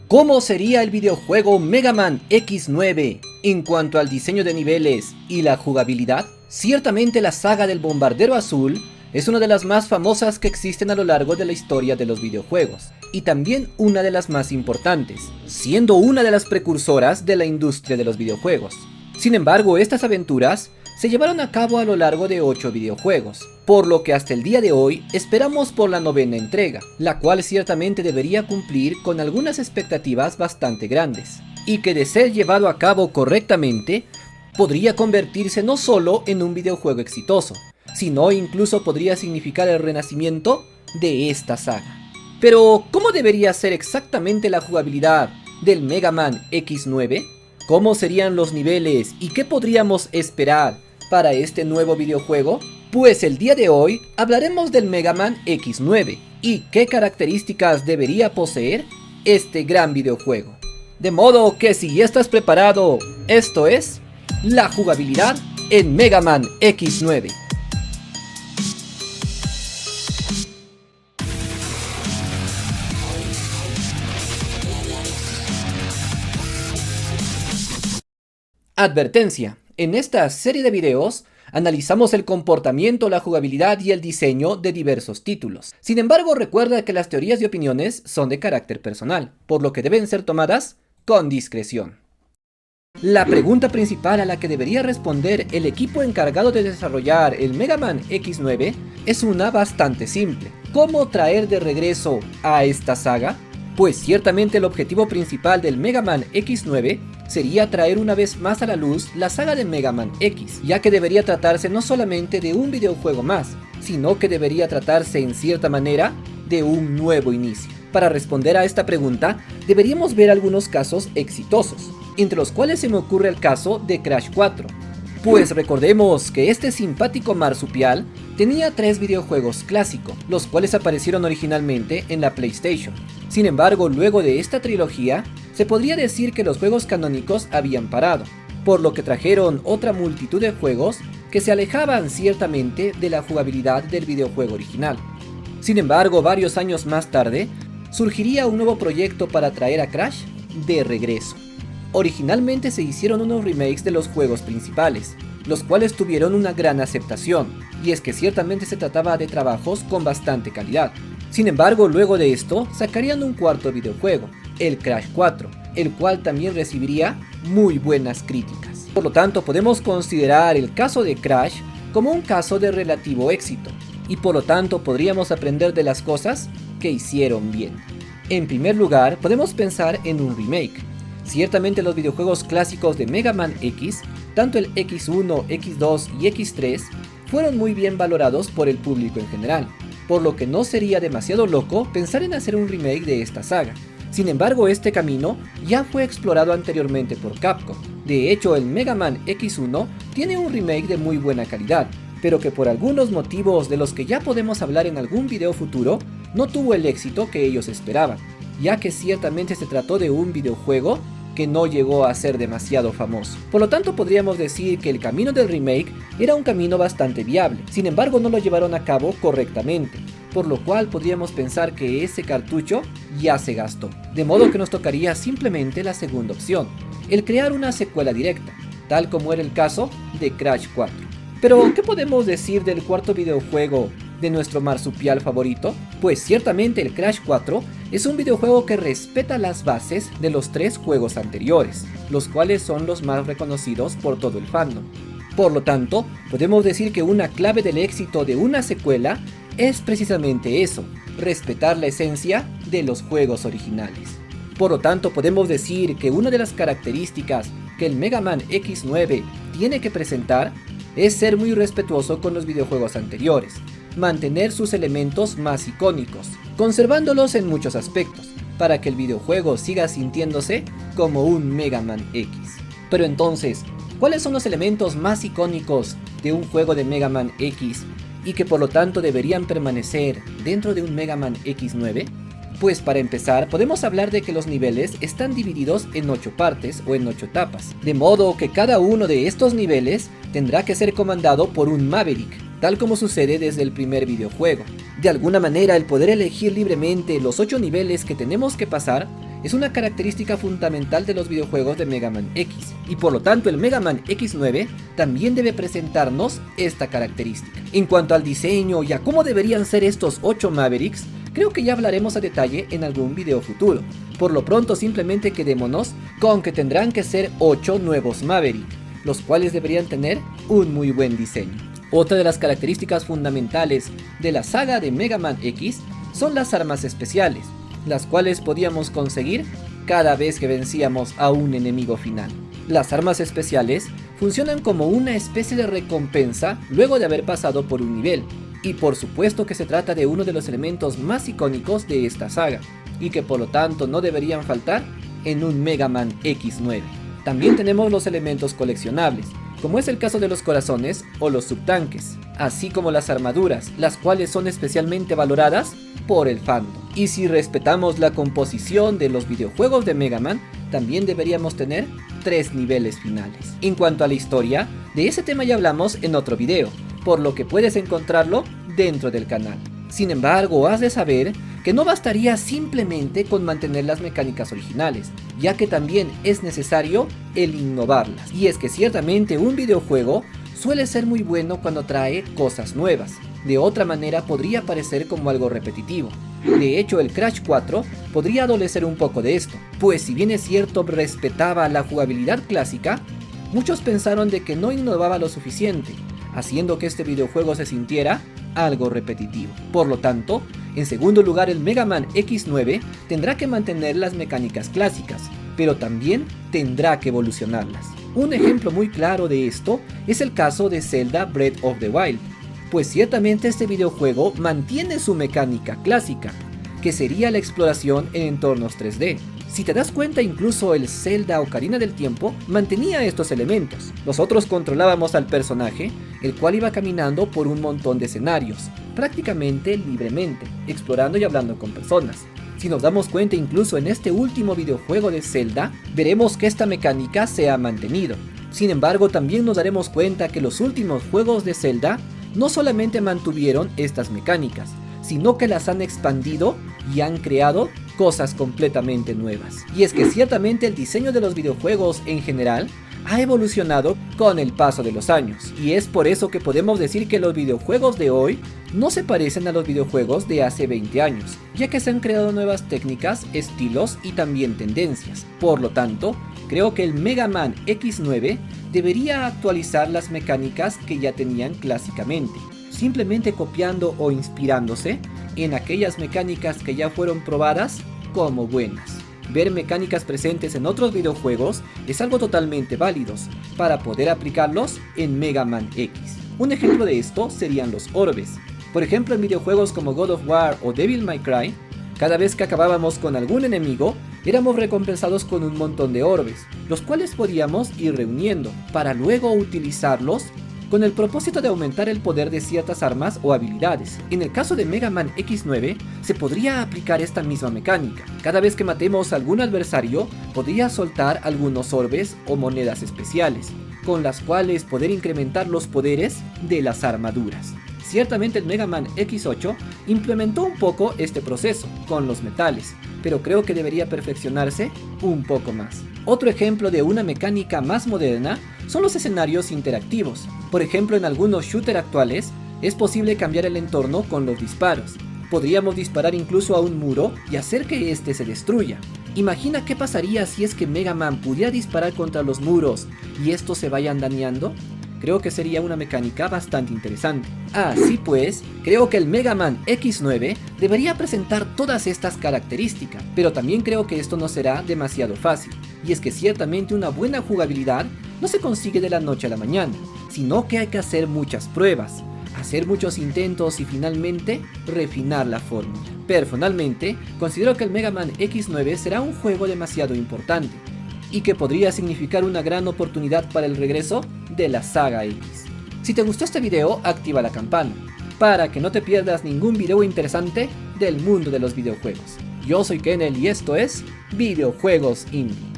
¿Cómo sería el videojuego Mega Man X9 en cuanto al diseño de niveles y la jugabilidad? Ciertamente la saga del Bombardero Azul es una de las más famosas que existen a lo largo de la historia de los videojuegos, y también una de las más importantes, siendo una de las precursoras de la industria de los videojuegos. Sin embargo, estas aventuras se llevaron a cabo a lo largo de 8 videojuegos, por lo que hasta el día de hoy esperamos por la novena entrega, la cual ciertamente debería cumplir con algunas expectativas bastante grandes, y que de ser llevado a cabo correctamente, podría convertirse no solo en un videojuego exitoso, sino incluso podría significar el renacimiento de esta saga. Pero, ¿cómo debería ser exactamente la jugabilidad del Mega Man X9? ¿Cómo serían los niveles y qué podríamos esperar para este nuevo videojuego? Pues el día de hoy hablaremos del Mega Man X9 y qué características debería poseer este gran videojuego. De modo que si ya estás preparado, esto es la jugabilidad en Mega Man X9. Advertencia: en esta serie de videos analizamos el comportamiento, la jugabilidad y el diseño de diversos títulos. Sin embargo, recuerda que las teorías y opiniones son de carácter personal, por lo que deben ser tomadas con discreción. La pregunta principal a la que debería responder el equipo encargado de desarrollar el Mega Man X9 es una bastante simple. ¿Cómo traer de regreso a esta saga? Pues ciertamente el objetivo principal del Mega Man X9 sería traer una vez más a la luz la saga de Mega Man X, ya que debería tratarse no solamente de un videojuego más, sino que debería tratarse en cierta manera de un nuevo inicio. Para responder a esta pregunta, deberíamos ver algunos casos exitosos, entre los cuales se me ocurre el caso de Crash 4. Pues recordemos que este simpático marsupial tenía 3 videojuegos clásicos, los cuales aparecieron originalmente en la PlayStation. Sin embargo, luego de esta trilogía, se podría decir que los juegos canónicos habían parado, por lo que trajeron otra multitud de juegos que se alejaban ciertamente de la jugabilidad del videojuego original. Sin embargo, varios años más tarde, surgiría un nuevo proyecto para traer a Crash de regreso. Originalmente se hicieron unos remakes de los juegos principales, los cuales tuvieron una gran aceptación, y es que ciertamente se trataba de trabajos con bastante calidad. Sin embargo, luego de esto, sacarían un cuarto videojuego, el Crash 4, el cual también recibiría muy buenas críticas. Por lo tanto, podemos considerar el caso de Crash como un caso de relativo éxito, y por lo tanto podríamos aprender de las cosas que hicieron bien. En primer lugar, podemos pensar en un remake. Ciertamente los videojuegos clásicos de Mega Man X, tanto el X1, X2 y X3, fueron muy bien valorados por el público en general, por lo que no sería demasiado loco pensar en hacer un remake de esta saga. Sin embargo, este camino ya fue explorado anteriormente por Capcom. De hecho, el Mega Man X1 tiene un remake de muy buena calidad, pero que por algunos motivos de los que ya podemos hablar en algún video futuro, no tuvo el éxito que ellos esperaban, ya que ciertamente se trató de un videojuego que no llegó a ser demasiado famoso. Por lo tanto, podríamos decir que el camino del remake era un camino bastante viable. Sin embargo, no lo llevaron a cabo correctamente, por lo cual podríamos pensar que ese cartucho ya se gastó. De modo que nos tocaría simplemente la segunda opción, el crear una secuela directa, tal como era el caso de Crash 4. Pero, ¿qué podemos decir del cuarto videojuego de nuestro marsupial favorito? Pues ciertamente el Crash 4 es un videojuego que respeta las bases de los 3 juegos anteriores, los cuales son los más reconocidos por todo el fandom. Por lo tanto, podemos decir que una clave del éxito de una secuela es precisamente eso, respetar la esencia de los juegos originales. Por lo tanto, podemos decir que una de las características que el Mega Man X9 tiene que presentar es ser muy respetuoso con los videojuegos anteriores, mantener sus elementos más icónicos, conservándolos en muchos aspectos, para que el videojuego siga sintiéndose como un Mega Man X. Pero entonces, ¿cuáles son los elementos más icónicos de un juego de Mega Man X y que por lo tanto deberían permanecer dentro de un Mega Man X9? Pues para empezar, podemos hablar de que los niveles están divididos en 8 partes o en 8 etapas, de modo que cada uno de estos niveles tendrá que ser comandado por un Maverick, tal como sucede desde el primer videojuego. De alguna manera, el poder elegir libremente los 8 niveles que tenemos que pasar es una característica fundamental de los videojuegos de Mega Man X, y por lo tanto el Mega Man X9 también debe presentarnos esta característica. En cuanto al diseño y a cómo deberían ser estos 8 Mavericks, creo que ya hablaremos a detalle en algún video futuro. Por lo pronto simplemente quedémonos con que tendrán que ser 8 nuevos Maverick, los cuales deberían tener un muy buen diseño. Otra de las características fundamentales de la saga de Mega Man X son las armas especiales, las cuales podíamos conseguir cada vez que vencíamos a un enemigo final. Las armas especiales funcionan como una especie de recompensa luego de haber pasado por un nivel, y por supuesto que se trata de uno de los elementos más icónicos de esta saga, y que por lo tanto no deberían faltar en un Mega Man X9. También tenemos los elementos coleccionables, como es el caso de los corazones o los subtanques, así como las armaduras, las cuales son especialmente valoradas por el fandom. Y si respetamos la composición de los videojuegos de Mega Man, también deberíamos tener 3 niveles finales. En cuanto a la historia, de ese tema ya hablamos en otro video, por lo que puedes encontrarlo dentro del canal. Sin embargo, has de saber que no bastaría simplemente con mantener las mecánicas originales, ya que también es necesario el innovarlas. Y es que ciertamente un videojuego suele ser muy bueno cuando trae cosas nuevas, de otra manera podría parecer como algo repetitivo. De hecho, el Crash 4 podría adolecer un poco de esto, pues si bien es cierto respetaba la jugabilidad clásica, muchos pensaron de que no innovaba lo suficiente, haciendo que este videojuego se sintiera algo repetitivo. Por lo tanto, en segundo lugar, el Mega Man X9 tendrá que mantener las mecánicas clásicas, pero también tendrá que evolucionarlas. Un ejemplo muy claro de esto es el caso de Zelda Breath of the Wild, pues ciertamente este videojuego mantiene su mecánica clásica, que sería la exploración en entornos 3D. Si te das cuenta, incluso el Zelda Ocarina del Tiempo mantenía estos elementos. Nosotros controlábamos al personaje, el cual iba caminando por un montón de escenarios, prácticamente libremente, explorando y hablando con personas. Si nos damos cuenta, incluso en este último videojuego de Zelda, veremos que esta mecánica se ha mantenido. Sin embargo, también nos daremos cuenta que los últimos juegos de Zelda no solamente mantuvieron estas mecánicas, sino que las han expandido y han creado cosas completamente nuevas. Y es que ciertamente el diseño de los videojuegos en general ha evolucionado con el paso de los años, y es por eso que podemos decir que los videojuegos de hoy no se parecen a los videojuegos de hace 20 años, ya que se han creado nuevas técnicas, estilos y también tendencias. Por lo tanto, creo que el Mega Man X9 debería actualizar las mecánicas que ya tenían clásicamente, simplemente copiando o inspirándose en aquellas mecánicas que ya fueron probadas como buenas. Ver mecánicas presentes en otros videojuegos es algo totalmente válido para poder aplicarlos en Mega Man X. Un ejemplo de esto serían los orbes. Por ejemplo, en videojuegos como God of War o Devil May Cry, cada vez que acabábamos con algún enemigo, éramos recompensados con un montón de orbes, los cuales podíamos ir reuniendo para luego utilizarlos con el propósito de aumentar el poder de ciertas armas o habilidades. En el caso de Mega Man X9, se podría aplicar esta misma mecánica. Cada vez que matemos a algún adversario, podría soltar algunos orbes o monedas especiales, con las cuales poder incrementar los poderes de las armaduras. Ciertamente el Mega Man X8 implementó un poco este proceso con los metales, pero creo que debería perfeccionarse un poco más. Otro ejemplo de una mecánica más moderna son los escenarios interactivos. Por ejemplo, en algunos shooters actuales es posible cambiar el entorno con los disparos. Podríamos disparar incluso a un muro y hacer que este se destruya. Imagina qué pasaría si es que Mega Man pudiera disparar contra los muros y estos se vayan dañando. Creo que sería una mecánica bastante interesante. Así pues, creo que el Mega Man X9 debería presentar todas estas características, pero también creo que esto no será demasiado fácil, y es que ciertamente una buena jugabilidad no se consigue de la noche a la mañana, sino que hay que hacer muchas pruebas, hacer muchos intentos y finalmente refinar la fórmula. Personalmente, considero que el Mega Man X9 será un juego demasiado importante, y que podría significar una gran oportunidad para el regreso de la saga X. Si te gustó este video, activa la campana, para que no te pierdas ningún video interesante del mundo de los videojuegos. Yo soy Kennel y esto es Videojuegos Indie.